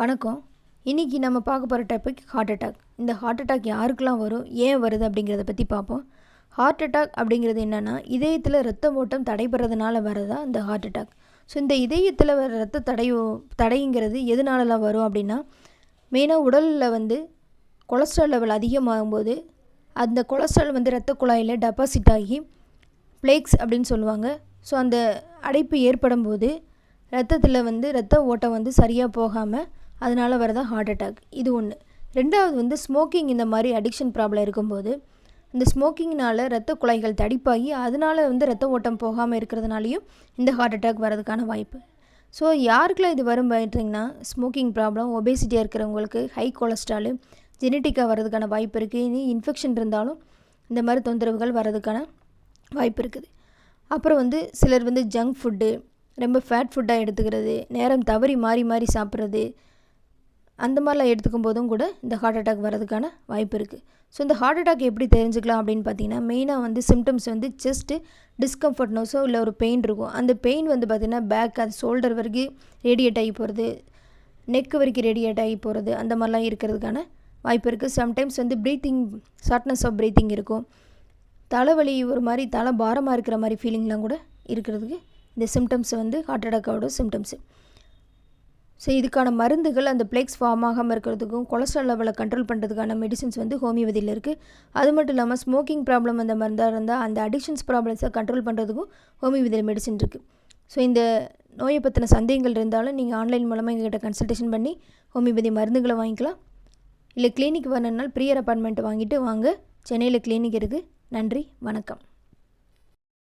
வணக்கம். இன்றைக்கி நம்ம பார்க்க போகிற டாபிக் ஹார்ட் அட்டாக். இந்த ஹார்ட் அட்டாக் யாருக்கெல்லாம் வரும், ஏன் வருது அப்படிங்கிறத பற்றி பார்ப்போம். ஹார்ட் அட்டாக் அப்படிங்கிறது என்னென்னா, இதயத்தில் இரத்த ஓட்டம் தடைபடுறதுனால வரதா இந்த ஹார்ட் அட்டாக். ஸோ இந்த இதயத்தில் வர இரத்த தடைங்கிறது எதனாலலாம் வரும் அப்படின்னா, மெயினாக உடலில் கொலஸ்ட்ரால் லெவல் அதிகமாகும்போது அந்த கொலஸ்ட்ரால் இரத்த குழாயில் டெபாசிட் ஆகி பிளேக்ஸ் அப்படின்னு சொல்லுவாங்க. ஸோ அந்த அடைப்பு ஏற்படும் போது இரத்தத்தில் இரத்த ஓட்டம் சரியாக போகாமல் அதனால் வரதா ஹார்ட் அட்டாக். இது ஒன்று. ரெண்டாவது ஸ்மோக்கிங், இந்த மாதிரி அடிக்ஷன் ப்ராப்ளம் இருக்கும்போது இந்த ஸ்மோக்கிங்னால் இரத்த குழாய்கள் தடிப்பாகி அதனால் இரத்த ஓட்டம் போகாமல் இருக்கிறதுனாலையும் இந்த ஹார்ட் அட்டாக் வரதுக்கான வாய்ப்பு. ஸோ யாருக்கெல்லாம் இது வரும் பார்த்தீங்கன்னா, ஸ்மோக்கிங் ப்ராப்ளம், ஒபேசிட்டியாக இருக்கிறவங்களுக்கு, ஹை கொலஸ்ட்ராலு, ஜெனட்டிக்காக வரதுக்கான வாய்ப்பு இருக்குது. இனி இன்ஃபெக்ஷன் இருந்தாலும் இந்த மாதிரி தொந்தரவுகள் வரதுக்கான வாய்ப்பு இருக்குது. அப்புறம் சிலர் ஜங்க் ஃபுட்டு, ரொம்ப ஃபேட் ஃபுட்டாக எடுத்துக்கிறது, நேரம் தவறி மாறி மாறி சாப்பிட்றது, அந்த மாதிரிலாம் எடுத்துக்கும் போதும் கூட இந்த ஹார்ட் அட்டாக் வரதுக்கான வாய்ப்பு இருக்குது. ஸோ இந்த ஹார்ட் அட்டாக் எப்படி தெரிஞ்சுக்கலாம் அப்படின்னு பார்த்தீங்கன்னா, மெயினாக சிம்டம்ஸ் செஸ்ட்டு டிஸ்கம்ஃபர்ட்னஸோ இல்லை ஒரு பெயின் இருக்கும். அந்த பெயின் பார்த்திங்கன்னா பேக், அது ஷோல்டர் வரைக்கும் ரேடியேட் ஆகி போகிறது, நெக்கு வரைக்கும் ரேடியேட் ஆகி போகிறது, அந்த மாதிரிலாம் இருக்கிறதுக்கான வாய்ப்பு இருக்குது. Sometimes breathing, shortness of breathing இருக்கும். தலைவலி, ஒரு மாதிரி தலை பாரமாக இருக்கிற மாதிரி ஃபீலிங்லாம் கூட இருக்கிறதுக்கு இந்த சிம்டம்ஸ் ஹார்ட் அட்டாக்கோட சிம்டம்ஸு. ஸோ இதுக்கான மருந்துகள், அந்த பிளேக்ஸ் ஃபார்ம் ஆகாமல் இருக்கிறதுக்கும், கொலஸ்ட்ரால் லெவலை கண்ட்ரோல் பண்ணுறதுக்கான மெடிசின்ஸ் ஹோமியோபதியில் இருக்குது. அது மட்டும் இல்லாமல் ஸ்மோக்கிங் ப்ராப்ளம் அந்த மருந்தாக இருந்தால் அந்த அடிக்ஷன்ஸ் ப்ராப்ளம்ஸை கண்ட்ரோல் பண்ணுறதுக்கும் ஹோமியோபதியில் மெடிசின் இருக்குது. ஸோ இந்த நோயை பற்றின சந்தேகங்கள் இருந்தாலும் நீங்கள் ஆன்லைன் மூலமாக எங்கள்கிட்ட கன்சல்டேஷன் பண்ணி ஹோமியோபதி மருந்துகளை வாங்கிக்கலாம். இல்லை கிளினிக் வரணுன்னால் ப்ரியர் அப்பாயின்மெண்ட் வாங்கிட்டு வாங்க. சென்னையில் கிளினிக் இருக்குது. நன்றி, வணக்கம்.